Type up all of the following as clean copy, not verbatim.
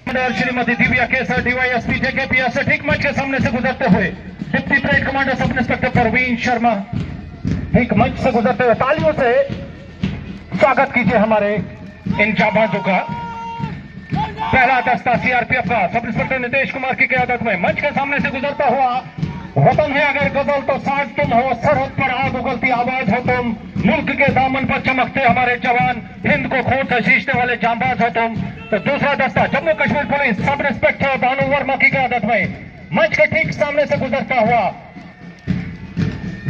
श्रीमती दिव्या केसर DYSP जेकेपीएस से ठीक मंच के सामने से गुजरते हुए deputy parade commander sub inspector Parveen Sharma ठीक मंच से गुजरते हुए तालियों से स्वागत कीजिए हमारे इन जाबाजों का। पहला दस्ता सीआरपीएफ का सब इंस्पेक्टर नितेश कुमार की क़यादत में मंच के सामने से गुजरता हुआ। वतन है अगर गजल तो साज तुम हो, सरहद पर आग उगलती आवाज हो तुम, मुल्क के दामन पर चमकते हमारे जवान, हिंद को खून से सींचने वाले जांबाज हो तुम। तो दूसरा दस्ता Jammu Kashmir police sub inspector Bhanu Verma की क़यादत में मंच के ठीक सामने से गुजरता हुआ।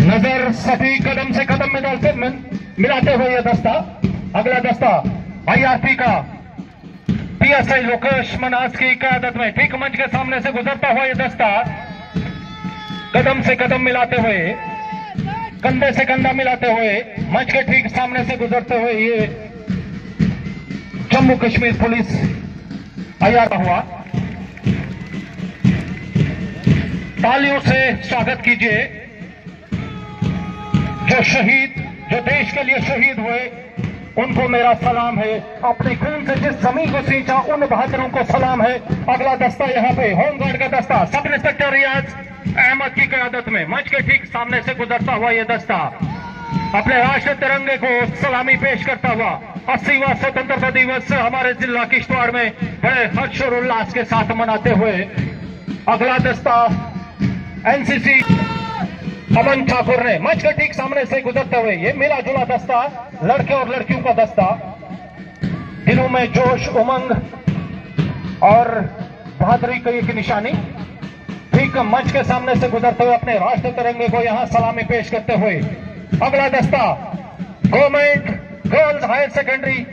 नजर सभी कदम से कदम मिलाते हुए यह दस्ता। अगला दस्ता आईआरपी का पीएसआई लोकेश मनास की क़यादत में ठीक मंच के सामने से गुजरता हुआ यह दस्ता। कदम से कदम मिलाते हुए, कंधे से कंधा मिलाते हुए मंच के ठीक सामने से गुजरते हुए ये जम्मू कश्मीर पुलिस आईआर हुआ। तालियों से स्वागत कीजिए जो शहीद, जो देश के लिए शहीद हुए, उनको मेरा सलाम है। अपने खून से जिस जमीन को सींचा उन बहादुरों को सलाम है। अगला दस्ता यहाँ पे होमगार्ड का दस्ता सब इंस्पेक्टर रियाज अहमद की क़यादत में मंच के ठीक सामने से गुजरता हुआ यह दस्ता अपने राष्ट्रीय तिरंगे को सलामी पेश करता हुआ 80वां स्वतंत्रता दिवस हमारे जिला किश्तवाड़ में बड़े हर्ष और उल्लास के साथ मनाते हुए। अगला दस्ता एनसीसी अमन ठाकुर ने मंच के ठीक सामने से गुजरते हुए ये मिला जुला दस्ता लड़के और लड़कियों का दस्ता, दिलों में जोश उमंग और बहादुरी की निशानी, ठीक मंच के सामने से गुजरते हुए अपने राष्ट्रीय तिरंगे को यहां सलामी पेश करते हुए। अगला दस्ता government girls higher secondary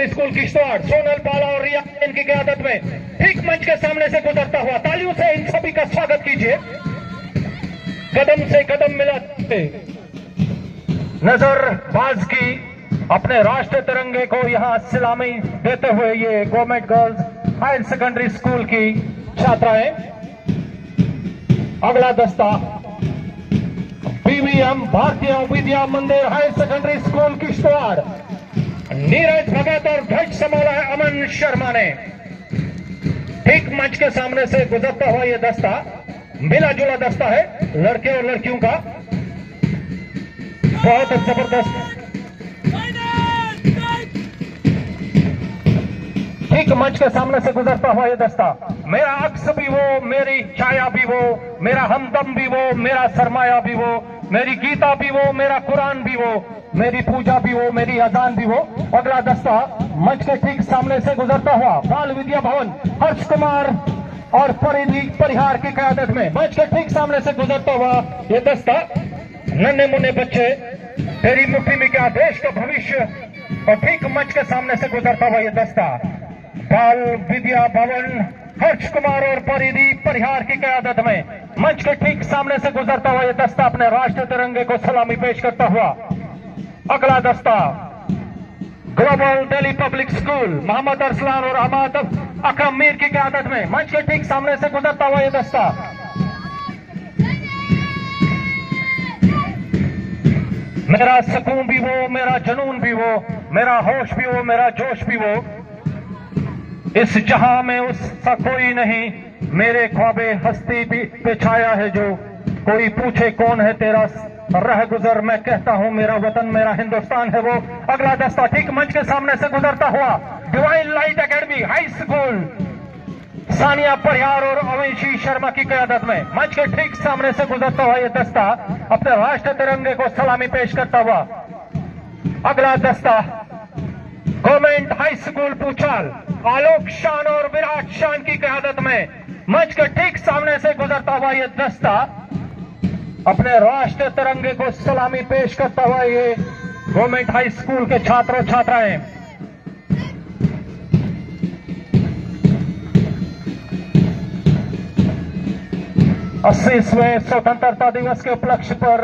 school Kishtwar Sonal Pala और रिया इनकी क़यादत में ठीक मंच के सामने से गुजरता हुआ। तालियों से इन सभी का स्वागत कीजिए। कदम से कदम मिलाते नजर बाज की अपने राष्ट्रीय तिरंगे को यहां सलामी देते हुए ये government girls higher secondary school की छात्राएं। अगला दस्ता BVM Bharatiya Vidya Mandir higher secondary school Kishtwar Neeraj Bhagat और ध्वज संभाला है अमन शर्मा ने। ठीक मंच के सामने से गुजरता हुआ यह दस्ता मिला जुला दस्ता है लड़के और लड़कियों का, बहुत जबरदस्त। ठीक मंच के सामने से गुजरता हुआ यह दस्ता मेरा अक्स भी वो, मेरी छाया भी वो, मेरा हमदम भी वो, मेरा सरमाया भी वो, मेरी गीता भी वो, मेरा कुरान भी वो, मेरी पूजा भी वो, मेरी अजान भी वो। अगला दस्ता मंच के ठीक सामने से गुजरता हुआ बाल विद्या भवन हर्ष कुमार और परिधि परिहार की क़यादत में मंच के ठीक सामने से गुजरता हुआ यह दस्ता नन्हे मुन्ने बच्चे तेरी मुट्ठी में क्या देश का भविष्य। और ठीक मंच के सामने से गुजरता हुआ यह दस्ता बाल विद्या भवन हर्ष कुमार और परिधि परिहार की क़यादत में मंच के ठीक सामने से गुजरता हुआ यह दस्ता अपने राष्ट्रीय तिरंगे को सलामी पेश करता हुआ। अगला दस्ता global Delhi public school Mohammad Arsalan और अहमद अकरम मीर की क़यादत में मंच के ठीक सामने से गुजरता हुआ यह दस्ता मेरा सुकून भी वो, मेरा जुनून भी वो, मेरा होश भी वो, मेरा जोश भी वो, इस जहां में उसका कोई नहीं, मेरे ख्वाबे हस्ती भी पे छाया है जो, कोई पूछे कौन है तेरा रह गुजर, मैं कहता हूं मेरा वतन मेरा हिंदुस्तान है वो। अगला दस्ता ठीक मंच के सामने से गुजरता हुआ divine light academy high school Sania Parihar और अवैशी शर्मा की क़यादत में मंच के ठीक सामने से गुजरता हुआ यह दस्ता अपने राष्ट्रीय तिरंगे को सलामी पेश करता हुआ। अगला दस्ता गवर्नमेंट हाई स्कूल पूछाल आलोक शान और विराट शान की क़यादत में मंच के ठीक सामने से गुजरता हुआ यह दस्ता अपने राष्ट्रीय तिरंगे को सलामी पेश करता हुआ ये गवर्नमेंट हाई स्कूल के छात्र और छात्राएं। अस्सीवें स्वतंत्रता दिवस के उपलक्ष्य पर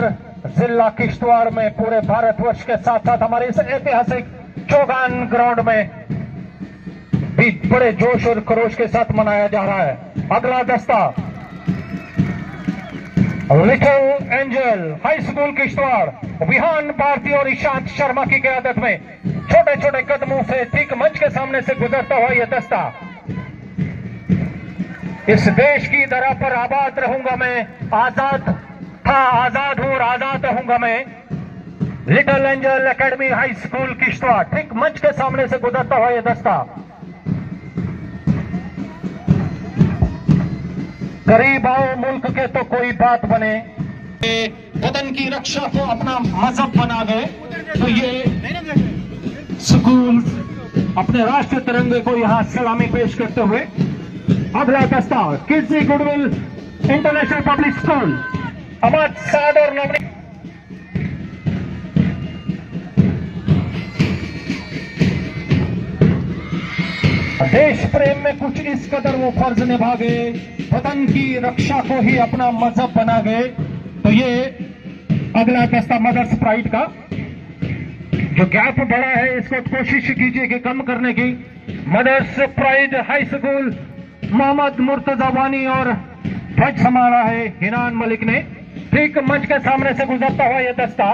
जिला किश्तवाड़ में पूरे भारतवर्ष के साथ साथ हमारे इस ऐतिहासिक चौगान ग्राउंड में भी बड़े जोश और खरोश के साथ मनाया जा रहा है। अगला दस्ता little angel high school Kishtwar Vihan Bharti और ईशांत शर्मा की क़यादत में छोटे छोटे कदमों से ठीक मंच के सामने से गुजरता हुआ यह दस्ता। इस देश की धरा पर आबाद रहूंगा मैं, आजाद था, आजाद हूं और आजाद रहूंगा मैं। Little angel academy high school Kishtwar ठीक मंच के सामने से गुजरता हुआ यह दस्ता। गरीब आओ मुल्क के तो कोई बात बने, वतन की रक्षा को अपना मजहब बना गए, तो ये स्कूल अपने राष्ट्रीय तिरंगे को यहां सलामी पेश करते हुए अगला दस्ता kids goodwill international public school Ahmad Saad और नवनी। देश प्रेम में कुछ इस कदर वो फर्ज निभा गए, वतन की रक्षा को ही अपना मजहब बना गए, तो ये अगला दस्ता मदर्स प्राइड का। जो गैप बड़ा है इसको कोशिश कीजिए कि कम करने की। Mother's pride high school Mohammad Murtaza Wani और ध्वज संभाला है हिनान मलिक ने। ठीक मंच के सामने से गुजरता हुआ यह दस्ता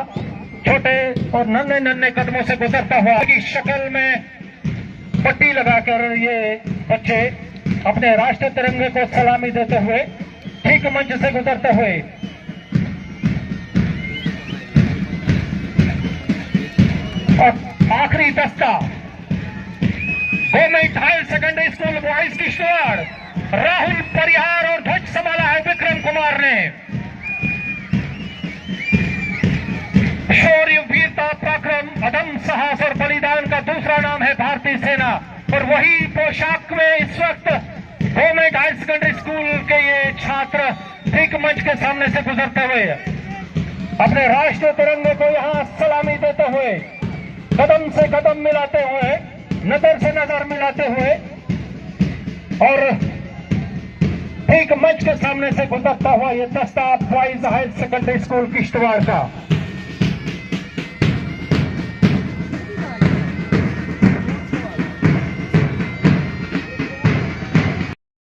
छोटे और नन्हे नन्हे कदमों से गुजरता हुआ की शक्ल में पट्टी लगाकर ये बच्चे अपने राष्ट्रीय तिरंगे को सलामी देते हुए ठीक मंच से गुजरते हुए और आखिरी दस्ता government higher secondary school boys Kishtwar Rahul Parihar और ध्वज संभाला है विक्रम कुमार ने। शौर्य वीरता पराक्रम अदम साहस और बलिदान का दूसरा नाम है भारतीय सेना, और वही पोशाक में इस वक्त गवर्नमेंट हायर सेकेंडरी स्कूल के ये छात्र ठीक मंच के सामने से गुजरते हुए अपने राष्ट्रीय तिरंगे को यहां सलामी देते हुए कदम से कदम मिलाते हुए नजर से नजर मिलाते हुए और ठीक मंच के सामने से गुजरता हुआ यह दस्ता boys higher secondary school Kishtwar का।